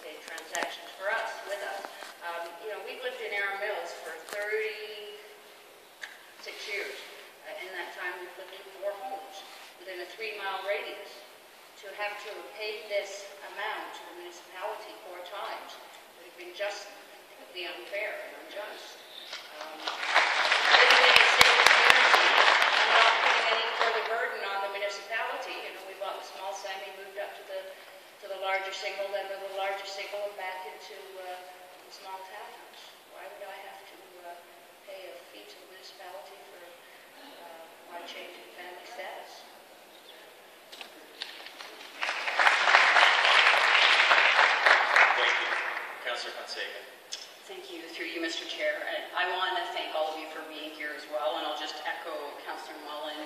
facilitate transactions for us, with us. You know, we've lived in Arrow Mills for 36 years. In that time, we've lived in 4 homes within a 3-mile radius. To have to pay this amount to the municipality 4 times would have been just completely unfair and unjust. Living in a safe community and not putting any further burden on the municipality. You know, we bought the small semi, moved up to the larger single, then to the larger single, and back into the small townhouse. Why would I have to pay a fee to the municipality for my change in family status? Thank you, through you, Mr. Chair. And I want to thank all of you for being here as well, and I'll just echo Councillor Mullen,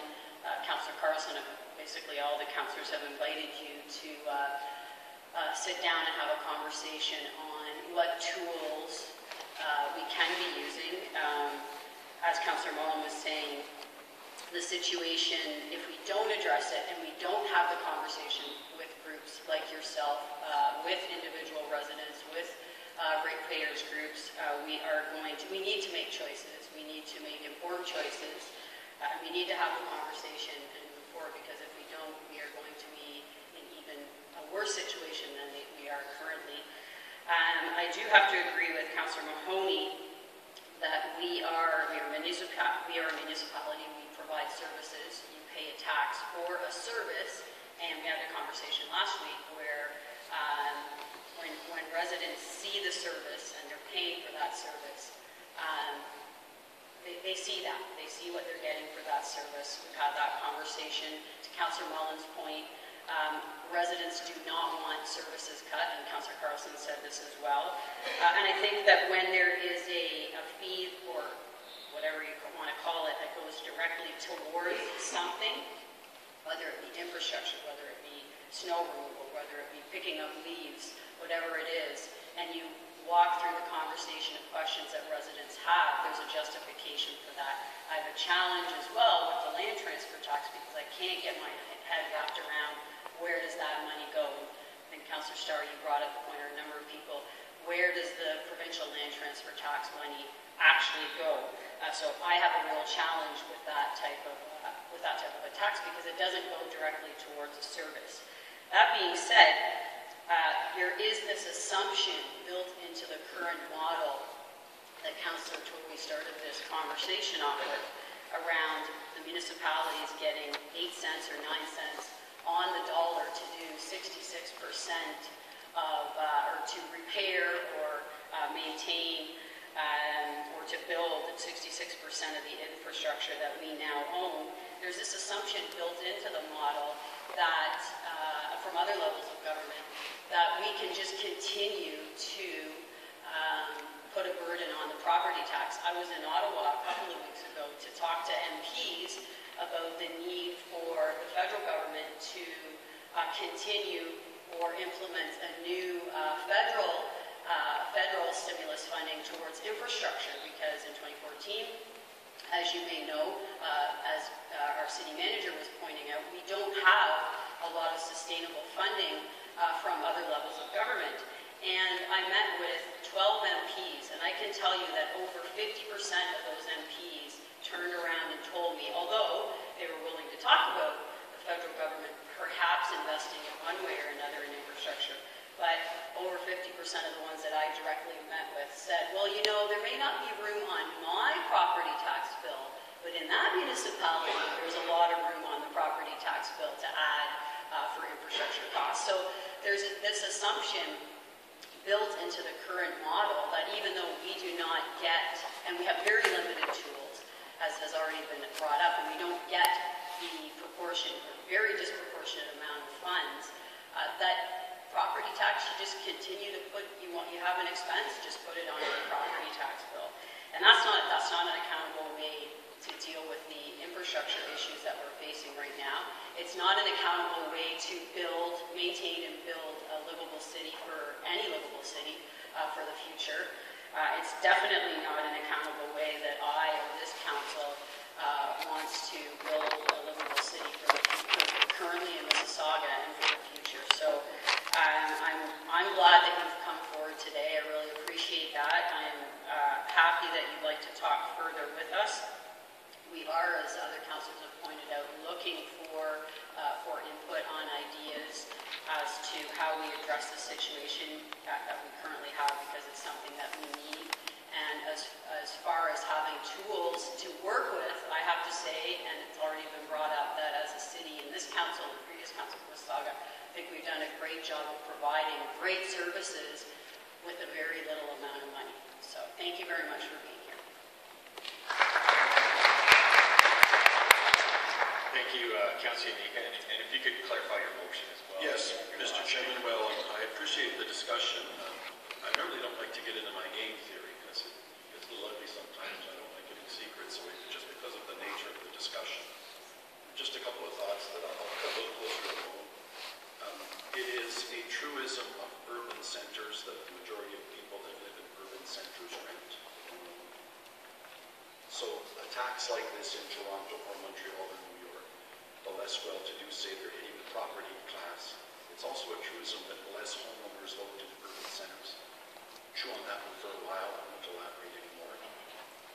Councillor Carlson, and basically all the councillors have invited you to sit down and have a conversation on what tools we can be using. As Councillor Mullen was saying, the situation, if we don't address it and we don't have the conversation with groups like yourself, with individual residents, with ratepayers groups, we need to make choices. We need to make important choices. We need to have the conversation and move forward, because if we don't, we are going to be in even a worse situation than we are currently. I do have to agree with Councillor Mahoney that we are a municipality. We provide services. You pay a tax for a service, and we had a conversation last week where when residents see the service and they're paying for that service, they see that. They see what they're getting for that service. We've had that conversation. To Councillor Mullen's point, residents do not want services cut, and Councillor Carlson said this as well. And I think that when there is a fee, or whatever you want to call it, that goes directly towards something, whether it be infrastructure, whether it be snow removal, whether it be picking up leaves, whatever it is, and you walk through the conversation of questions that residents have, there's a justification for that. I have a challenge as well with the land transfer tax, because I can't get my head wrapped around where does that money go. I think Councillor Starr, you brought up the point, or a number of people, where does the provincial land transfer tax money actually go? So I have a real challenge with that type of a tax, because it doesn't go directly towards a service. That being said, there is this assumption built into the current model that Councillor Toby started this conversation off with, around the municipalities getting 8 cents or 9 cents on the dollar to do 66% of, or to repair or maintain or to build 66% of the infrastructure that we now own. There's this assumption built into the model that, from other levels of government, that we can just continue to put a burden on the property tax. I was in Ottawa a couple of weeks ago to talk to MPs about the need for the federal government to continue or implement a new federal stimulus funding towards infrastructure, because in 2014, as you may know, as our city manager was pointing out, we don't have a lot of sustainable funding from other levels of government. And I met with 12 MPs, and I can tell you that over 50% of those MPs turned around and told me, although they were willing to talk about the federal government perhaps investing in one way or another in infrastructure, but over 50% of the ones that I directly met with said, well, you know, there may not be room on my property tax bill, but in that municipality, there's a lot of room on the property tax bill to add for infrastructure costs. So there's this assumption built into the current model that even though we do not get, and we have very limited tools, as has already been brought up, and we don't get the proportion, or very disproportionate amount of funds, that property tax, you just continue to put, you have an expense, just put it on your property tax bill. And that's not an accountable way to deal with the infrastructure issues that we're facing right now. It's not an accountable way to maintain and build a livable city for any livable city for the future. It's definitely not an accountable way that I or this council wants to build a livable city for the future, currently in Mississauga and for the future. So I'm glad that you've come happy that you'd like to talk further with us. We are, as other councillors have pointed out, looking for input on ideas as to how we address the situation that we currently have, because it's something that we need. And as far as having tools to work with, I have to say, and it's already been brought up, that as a city in this council, the previous council of Mississauga, I think we've done a great job of providing great services with a very little amount of money. So thank you very much for being here. Thank you, Councillor Nika, and if you could clarify your motion as well. Yes, Mr. Chairman, well, I appreciate the discussion. I normally don't like to get into my game theory because it gets a little ugly sometimes. I don't like getting secrets away just because of the nature of the discussion. Just a couple of thoughts that I'll come a little closer to home. It is a truism of urban centers that the majority of people that live in urban centers rent. So a tax like this in Toronto or Montreal or New York, the less well-to-do say they're hitting the property class. It's also a truism that less homeowners vote in urban centers. Chew on that one for a while, I won't elaborate anymore.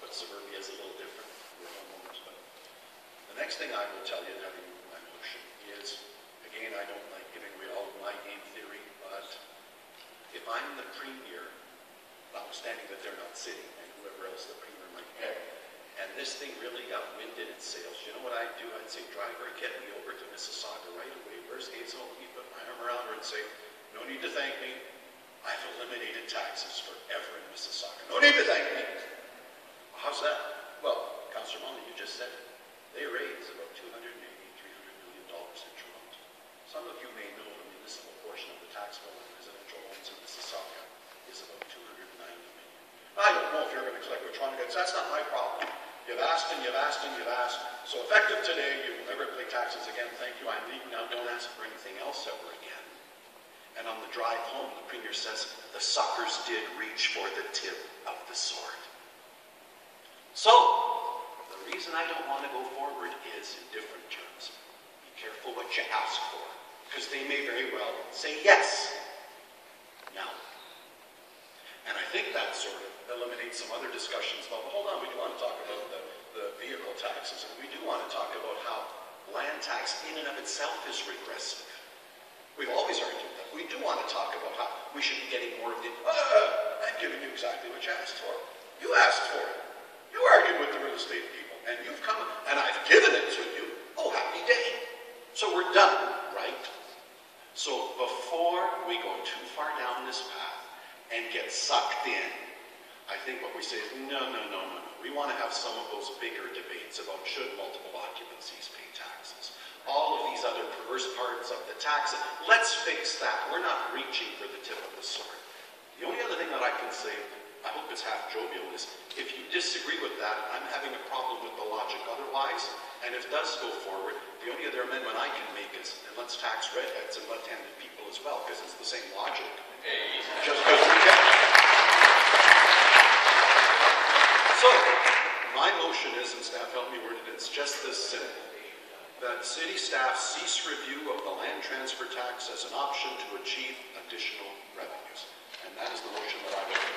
But suburbia is a little different. We're homeowners. But the next thing I will tell you, and having moved my motion, is, again, I don't like giving away all of my game theory, but if I'm the premier, notwithstanding that they're not sitting, and whoever else the premier might be, and this thing really got wind in its sails, you know what I'd do? I'd say, driver, get me over to Mississauga right away. Where's Hazel? He'd put my arm around her and say, no need to thank me. I've eliminated taxes forever in Mississauga. No need to thank me. How's that? Well, Councillor Mullen, you just said it. They raise about $280–300 million in Toronto. Some of you may know the municipal portion of the tax bill on residential homes in Mississauga is about $290 million. I don't know if you're going to collect electronic. That's not my problem. You've asked and you've asked and you've asked. So effective today, you will never pay taxes again. Thank you. I'm leaving now. Don't ask for anything else ever again. And on the drive home, the premier says, the suckers did reach for the tip of the sword. So, the reason I don't want to go forward is in different terms. Be careful what you ask for, because they may very well say yes. Now, and I think that sort of eliminates some other discussions about, well, hold on, we do want to talk about the vehicle taxes, and we do want to talk about how land tax in and of itself is regressive. We've always argued that. We do want to talk about how we should be getting more of the, I'm giving you exactly what you asked for. You asked for it. You argued with the real estate people, and you've come, and I've given it to you. Oh, happy day. So we're done, right? So before we go too far down this path and get sucked in, I think what we say is, no. We want to have some of those bigger debates about should multiple occupancies pay taxes. All of these other perverse parts of the tax, let's fix that. We're not reaching for the tip of the sword. The only other thing that I can say, I hope it's half jovial, is if you disagree with that, I'm having a problem with the logic otherwise, and if it does go forward, the only other amendment I can make is, and let's tax redheads and left-handed people as well, because it's the same logic. Just because we can. So, my motion is, and staff help me word it, it's just this simple, that city staff cease review of the land transfer tax as an option to achieve additional revenues. And that is the motion that I would make.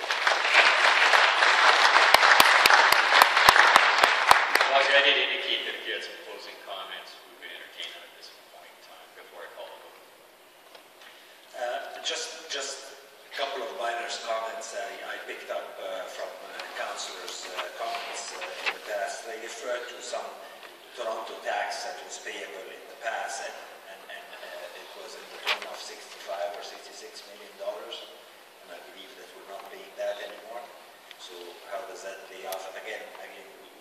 Well, I did indicate that if you had some closing comments, we would entertain them at this point in time before I call the vote. Just a couple of minor comments I picked up from councillors' comments in the past. They referred to some Toronto tax that was payable in the past, and it was in the tune of $65 or $66 million, and I believe that we're not paying that anymore. So how does that pay off? And again,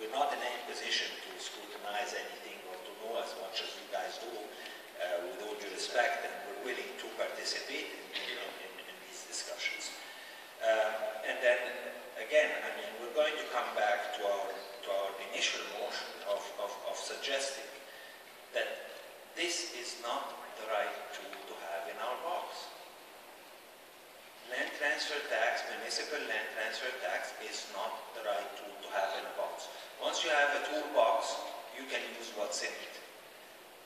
we're not in any position to scrutinize anything or to know as much as you guys do, with all due respect, and we're willing to participate in these discussions. And then again, we're going to come back to our initial motion of suggesting that this is not the right tool to have in our box. Land transfer tax, municipal land transfer tax, is not the right tool to have in a box. Once you have a toolbox, you can use what's in it.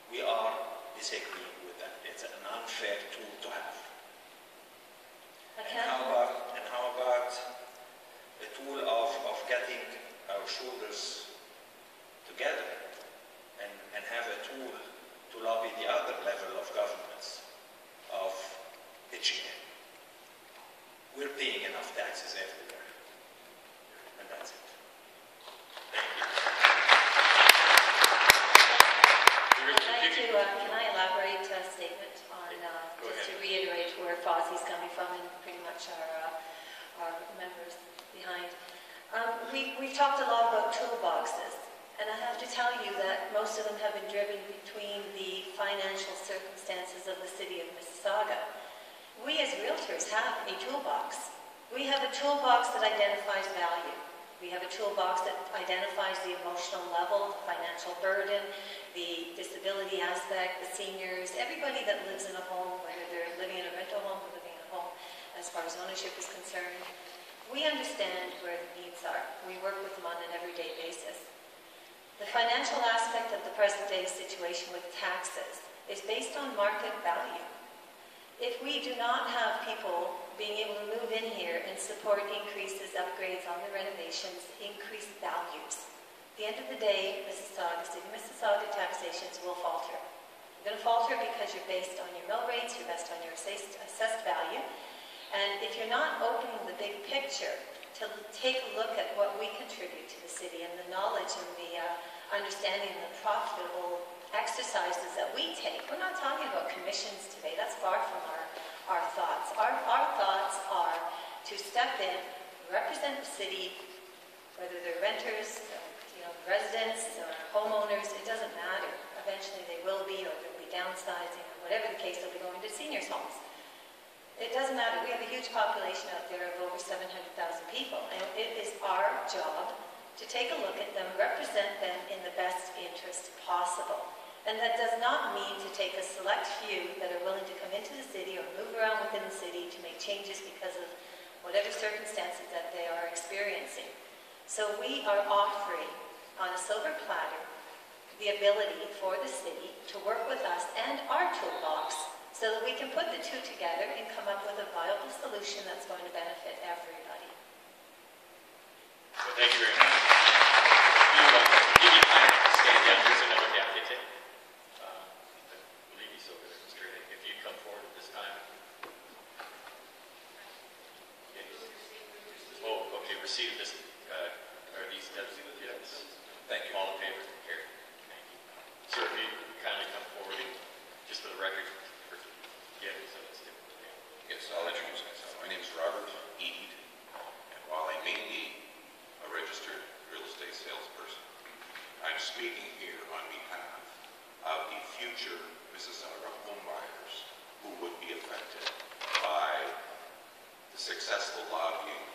We are disagreeing with that. It's an unfair tool to have. And how about a tool of getting our shoulders together and have a tool to lobby the other level of governments of pitching in. We're paying enough taxes everywhere, and that's it. Can I elaborate a statement on, just to reiterate where Fozzie's coming from and pretty much our members behind. We've talked a lot about toolboxes, and I have to tell you that most of them have been driven between the financial circumstances of the city of Mississauga. We as realtors have a toolbox. We have a toolbox that identifies value. We have a toolbox that identifies the emotional level, the financial burden, the disability aspect, the seniors, everybody that lives in a home, whether they're living in a rental home or living in a home as far as ownership is concerned. We understand where the needs are. We work with them on an everyday basis. The financial aspect of the present day situation with taxes is based on market value. If we do not have people being able to move in here and support increases, upgrades on the renovations, increased values, at the end of the day, Mississauga, City of Mississauga taxations will falter. You're going to falter because you're based on your mill rates, you're based on your assessed value. And if you're not opening the big picture to take a look at what we contribute to the city and the knowledge and the understanding and the profitable exercises that we take, we're not talking about commissions today. That's far from our thoughts. Our thoughts are to step in, represent the city, whether they're renters, residents, or homeowners, it doesn't matter. Eventually they will be, or they'll be downsizing, or whatever the case, they'll be going to seniors' homes. It doesn't matter. We have a huge population out there of over 700,000 people, and it is our job to take a look at them, represent them in the best interest possible. And that does not mean to take a select few that are willing to come into the city or move around within the city to make changes because of whatever circumstances that they are experiencing. So we are offering on a silver platter the ability for the city to work with us and our toolbox so that we can put the two together and come up with a viable solution that's going to benefit everybody. Well, thank you very much. Give you time to stand down. There's another deputy. I believe he's over there, Mr. Hick. If you come forward at this time. Oh, okay. Receive this. Are these deputies? Yes. Thank you. All in favor? Carried. Thank you. Sir, if you kindly come forward, and just for the record. Yeah, so let's do it. Yes, I'll introduce myself. My name is Robert Eade, and while I may be a registered real estate salesperson, I'm speaking here on behalf of the future Mississauga homebuyers who would be affected by the successful lobbying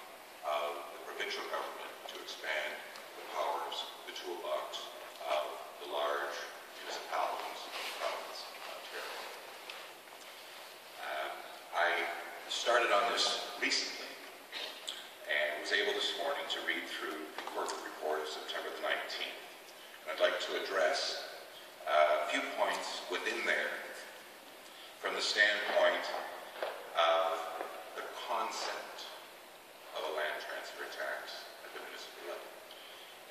of the provincial government to expand the powers, the toolbox of the large municipalities of the province of Ontario. I started on this recently and was able this morning to read through the corporate report of September the 19th. And I'd like to address a few points within there from the standpoint of the concept of a land transfer tax at the municipal level.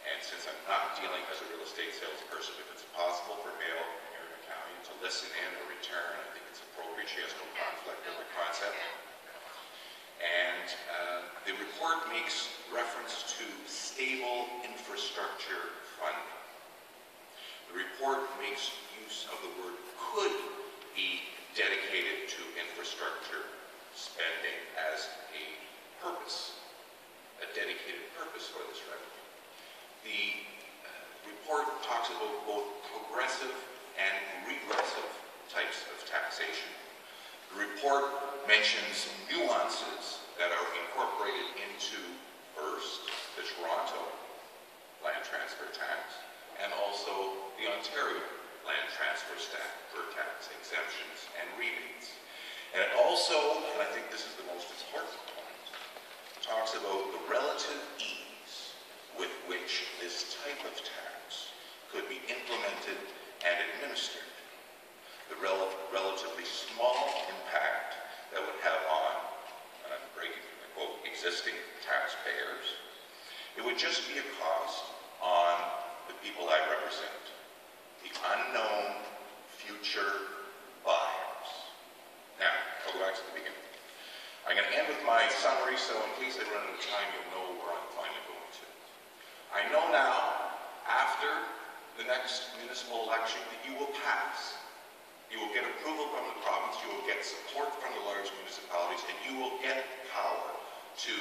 And since I'm not dealing as a real estate salesperson, if it's possible for Mail here in the county to listen in or return, I think it's appropriate. She has no conflict with the concept. And the report makes reference to stable infrastructure funding. The report makes use of the word could be dedicated to infrastructure spending as a purpose, a dedicated purpose for this revenue. The report talks about both progressive and regressive types of taxation. The report mentions nuances that are incorporated into, first, the Toronto land transfer tax, and also the Ontario land transfer tax exemptions and rebates. And it also, and I think this is the most important point, talks about the relative ease with which this type of tax could be implemented and administered. The relatively small impact that would have on, and I'm breaking from the quote, existing taxpayers, It would just be a cost on the people I represent, the unknown future buyers. Now, I'll go back to the beginning. I'm going to end with my summary, so in case I run out of time, you'll know where I'm finally going to. I know now, after the next municipal election, that you will pass. You will get approval from the province, you will get support from the large municipalities, and you will get power to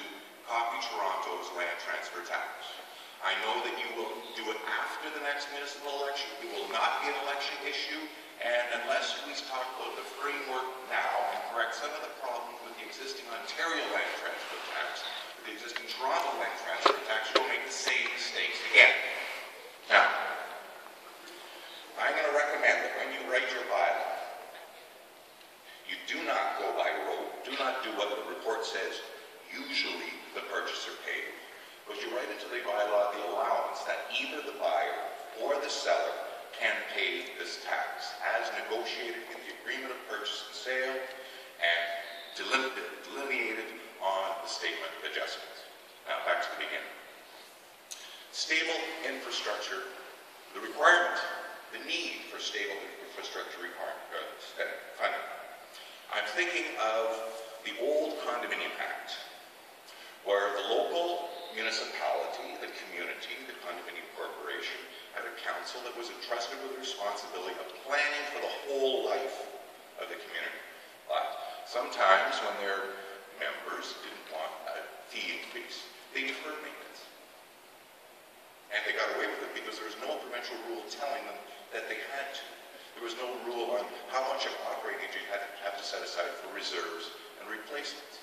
copy Toronto's land transfer tax. I know that you will do it after the next municipal election. It will not be an election issue, and unless we talk about the framework now and correct some of the problems with the existing Ontario land transfer tax, with the existing Toronto land transfer tax, you'll make the same mistakes again. Now, I'm going to recommend that when you write your bylaw, you do not go by rote, do not do what the report says, usually the purchaser paid. But you write into the bylaw the allowance that either the buyer or the seller can pay this tax as negotiated in the agreement of purchase and sale and delineated on the statement of adjustments. Now back to the beginning. Stable infrastructure, the requirement, the need for stable infrastructure funding. I'm thinking of the old Condominium Act, where the local municipality, the community, the condominium corporation, had a council that was entrusted with the responsibility of planning for the whole life of the community. But sometimes when their members didn't want a fee increase, they deferred maintenance. And they got away with it because there was no provincial rule telling them that they had to. There was no rule on how much of operating you had to set aside for reserves and replacements.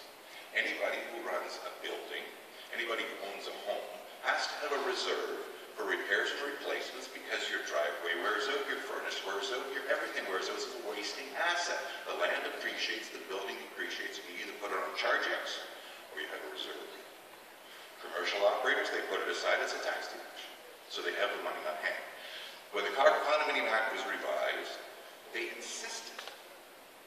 Anybody who runs a building, anybody who owns a home, has to have a reserve for repairs and replacements because your driveway wears out, your furnace wears out, everything wears out. It's a wasting asset. The land appreciates, the building appreciates, and you either put it on ChargeX or you have a reserve. Commercial operators, they put it aside as a tax deduction, so they have the money on hand. When the Condominium Act was revised, they insisted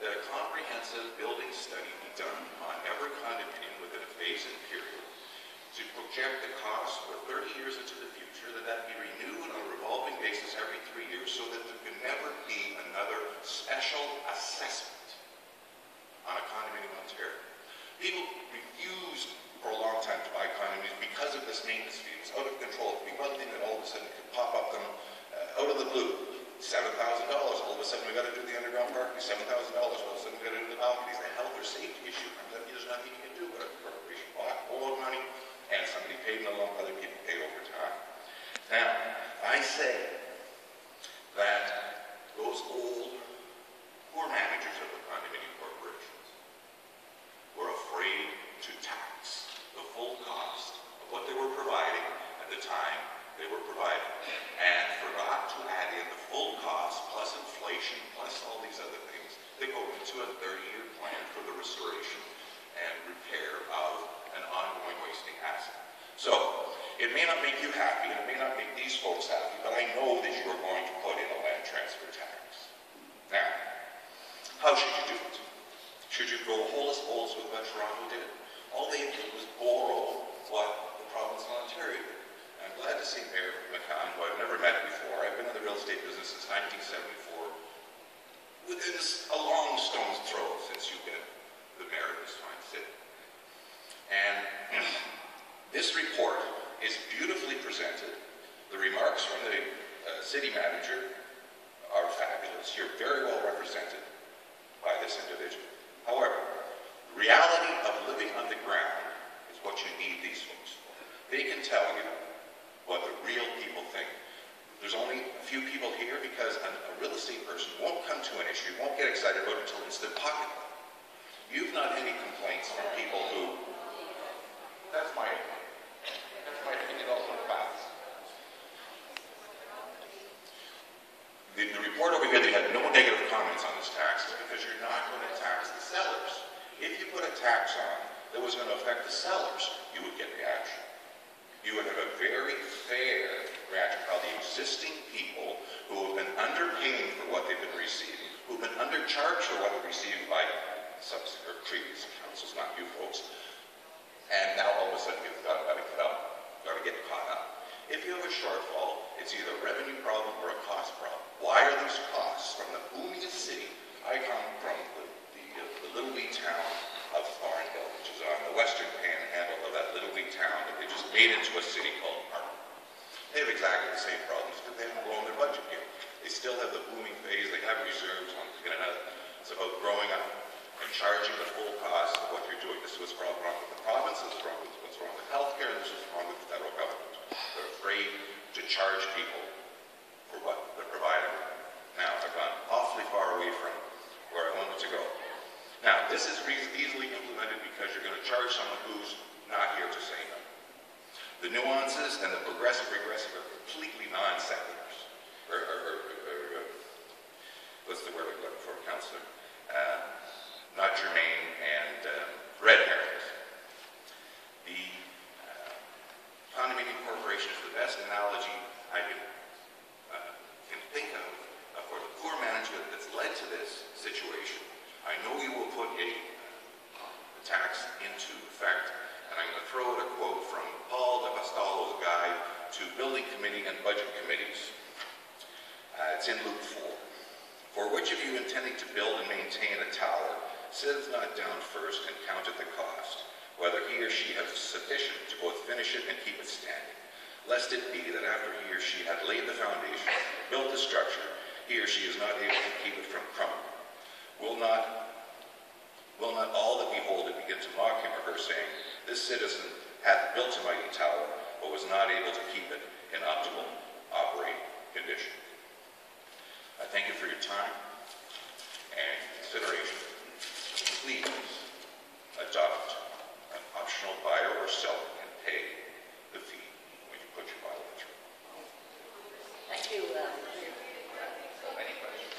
that a comprehensive building study be done on every condominium within a phase-in period to project the cost for 30 years into the future, that be renewed on a revolving basis every 3 years so that there can never be another special assessment on a condominium in Ontario. People refused for a long time to buy condominiums because of this maintenance fee. It was out of control. It could be one thing that all of a sudden could pop up them out of the blue. $7,000. All of a sudden we got to do the underground parking. $7,000. All of a sudden we got to do the balconies. A health or safety issue. There's nothing you can do. But a corporation bought a whole lot of money, and somebody paid in a lump, other people paid over time. Now, I say that those old poor managers of the condominium corporations were afraid to tax the full cost of what they were providing at the time they were providing, and forgot to add in the full cost plus inflation plus all these other things that go into a 30-year plan for the restoration and repair of an ongoing wasting asset. So, it may not make you happy, and it may not make these folks happy, but I know that you are going to put in a land transfer tax. Now, how should you do it? Should you go whole as holes with what Toronto did? All they did was borrow what the province of Ontario did. I'm glad to see Mayor McCann, who I've never met before. I've been in the real estate business since 1974. Within a long stone's throw since you've been the mayor of this fine city. And this report is beautifully presented. The remarks from the city manager are fabulous. You're very well represented by this individual. However, the reality of living on the ground is what you need these folks for. They can tell you what the real people think. There's only a few people here because a real estate person won't come to an issue, won't get excited about it until it's their pocketbook. You've not had any complaints from people who, that's my opinion, also facts. The report over here, they had no negative comments on this tax because you're not going to tax the sellers. If you put a tax on that was going to affect the sellers, you would get reaction. You would have a very fair reaction of the existing people who have been underpaying for what they've been receiving, who've been undercharged for what they're receiving by subsequent previous councils, not you folks, and now all of a sudden you've got to get of a shortfall, it's either a revenue problem or a cost problem. Why are these costs from the boomingest city? I come from the little wee town of Thornhill, which is on the western panhandle of that little wee town that they just made into a city called Park. They have exactly the same problems, but they haven't blown their budget yet. They still have the booming phase, they have reserves on it's about growing up and charging the full cost of what you're doing. This is what's wrong with the province, this is what's wrong with healthcare, and this is wrong with the federal government. They're afraid to charge people for what they're providing. Now, I've gone awfully far away from where I wanted to go. Now, this is easily implemented because you're going to charge someone who's not here to say no. The nuances and the progressive, regressive are completely non-sequiturs. What's the word I'm looking for, Councillor? Not germane and red herrings. The condominium corporation is the best analogy I can think of for the poor management that's led to this situation. I know you will put a tax into effect, and I'm going to throw out a quote from Paul de Bastallo's guide to building committee and budget committees. It's in Luke 4. For which of you intending to build and maintain a tower sits not down first and counteth the cost, whether he or she have sufficient to both finish it and keep it standing, lest it be that after he or she hath laid the foundation, built the structure, he or she is not able to keep it from crumbling. Will not all that behold it begin to mock him or her, saying, this citizen hath built a mighty tower, but was not able to keep it in optimal operating condition. I thank you for your time and consideration. Please adopt an optional buyer or seller can pay the fee when you put your bylaw through. Thank you. Any questions?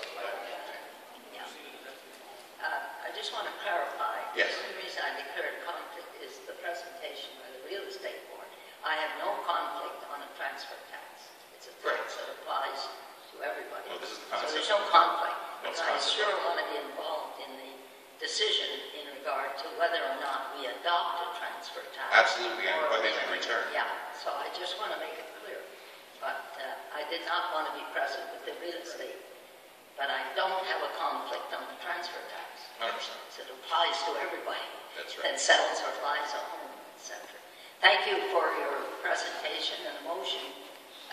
I just want to clarify. Yes. The only reason I declared conflict is the presentation by the real estate board. I have no conflict on a transfer tax. It's a tax that applies to everybody. Well, this is the So concept. there's no conflict. No, it's I concept. sure want to be involved in the decision in regard to whether or not we adopt a transfer tax. Absolutely, and or what is in eliminate it. return. Yeah, so I just want to make it clear. But I did not want to be present with the real estate. But I don't have a conflict on the transfer tax. 100%. It applies to everybody. That's right. That sells or buys a home, etc. Thank you for your presentation and motion.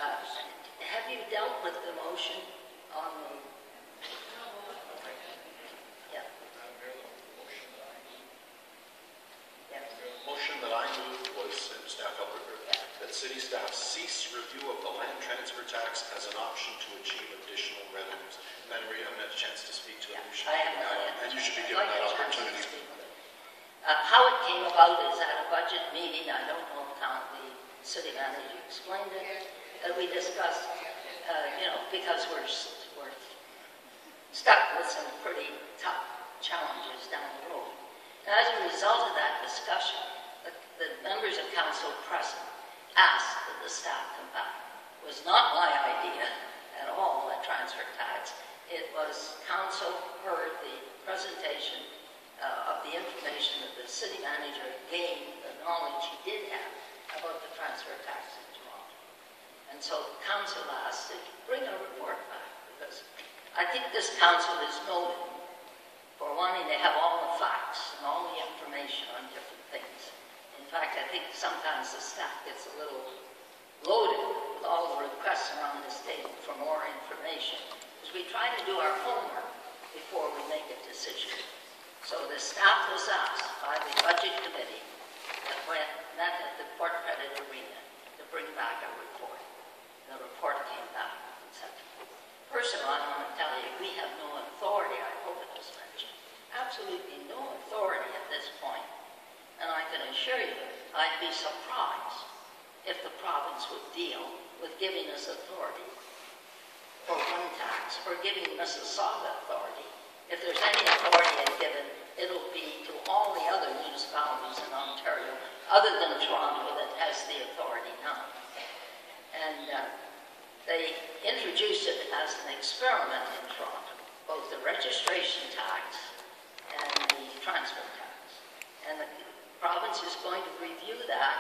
Have you dealt with the motion on the... Yeah. Yes. Motion that I moved was, and staff helped with that city staff cease review of the land transfer tax as an option to achieve additional revenues. Madam Mayor, you haven't had a chance to speak to it. You should I be haven't given yet. and you should be I'd given like that a chance to opportunity. speak with it. How it came about is at a budget meeting. I don't know how the city manager explained it. We discussed, because we're stuck with some pretty tough challenges down the road. And as a result of that discussion, the members of council present asked that the staff come back. It was not my idea at all, a transfer tax. It was council heard the presentation of the information that the city manager gained, the knowledge he did have about the transfer tax in Toronto. And so the council asked to bring a report back, because I think this council is noted for wanting to have all the facts and all the information on different things. In fact, I think sometimes the staff gets a little loaded with all the requests around this table for more information, because we try to do our homework before we make a decision. So the staff was asked by the budget committee that met at the Port Credit Arena to bring back a report. The report came back, etc. First of all, I want to tell you, we have no authority, I hope it was mentioned, absolutely no authority at this point. And I can assure you, I'd be surprised if the province would deal with giving us authority for one tax, or giving Mississauga authority. If there's any authority given, it'll be to all the other municipalities in Ontario, other than Toronto, that has the authority now. And they introduced it as an experiment in Toronto, both the registration tax and the transfer tax. And the province is going to review that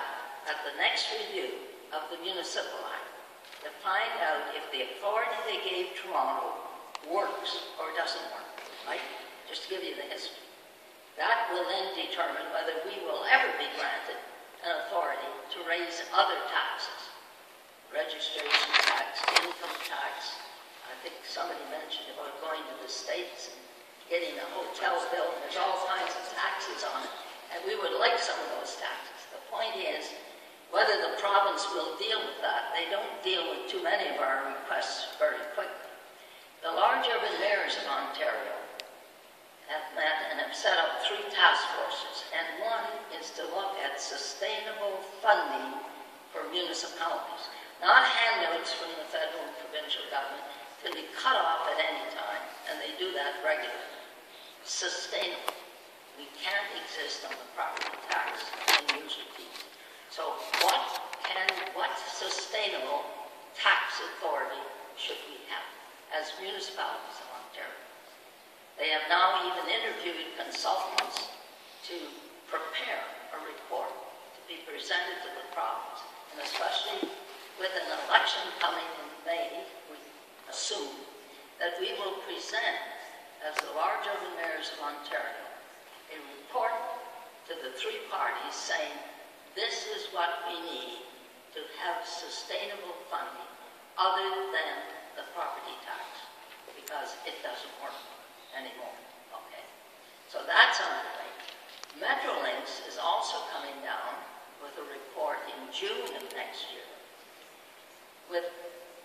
at the next review of the Municipal Act. to find out if the authority they gave Toronto works or doesn't work, right? Just to give you the history. That will then determine whether we will ever be granted an authority to raise other taxes. Registration tax, income tax. I think somebody mentioned about going to the States and getting a hotel bill, and there's all kinds of taxes on it. And we would like some of those taxes. The point is, whether the province will deal with that, they don't deal with too many of our requests very quickly. The large urban mayors of Ontario have met and have set up 3 task forces, and one is to look at sustainable funding for municipalities. Not handouts from the federal and provincial government can be cut off at any time, and they do that regularly. Sustainable. We can't exist on the property tax and user fees. So what sustainable tax authority should we have as municipalities of Ontario? They have now even interviewed consultants to prepare a report to be presented to the province, and especially with an election coming in May, we assume that we will present, as the large urban mayors of Ontario, a report to the 3 parties saying, this is what we need to have sustainable funding other than the property tax, because it doesn't work anymore, okay? So that's underway. Metrolinx is also coming down with a report in June of next year with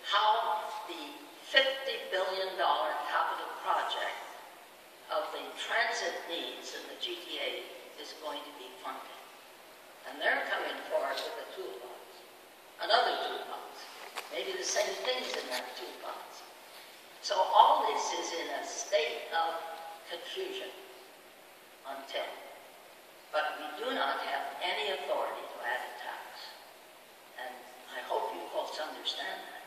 how the $50 billion capital project of the transit needs in the GTA is going to be funded. And they're coming forward with a toolbox, another toolbox, maybe the same things in that toolbox. So all this is in a state of confusion until, but we do not have any authority to add a tax. And I hope you folks understand that.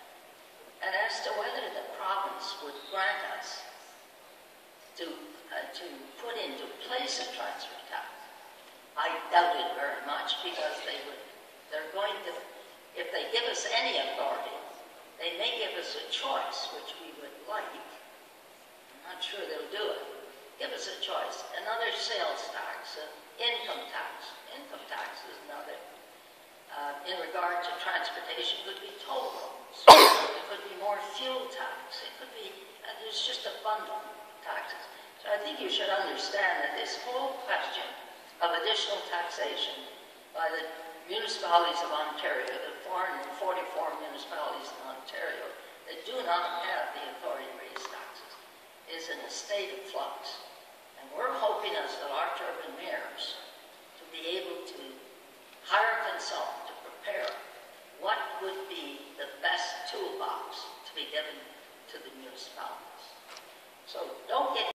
And as to whether the province would grant us to put into place a transfer tax, I doubt it very much, because they're going to, if they give us any authority, they may give us a choice, which we would like. I'm not sure they'll do it. Give us a choice. Another sales tax, income tax. Income tax is another. In regard to transportation, it could be toll roads. It could be more fuel tax. It could be, there's just a bundle of taxes. So I think you should understand that this whole question of additional taxation by the municipalities of Ontario, the 444 municipalities in Ontario that do not have the authority to raise taxes, is in a state of flux. And we're hoping as the large urban mayors to be able to hire a consultant to prepare what would be the best toolbox to be given to the municipalities. So don't get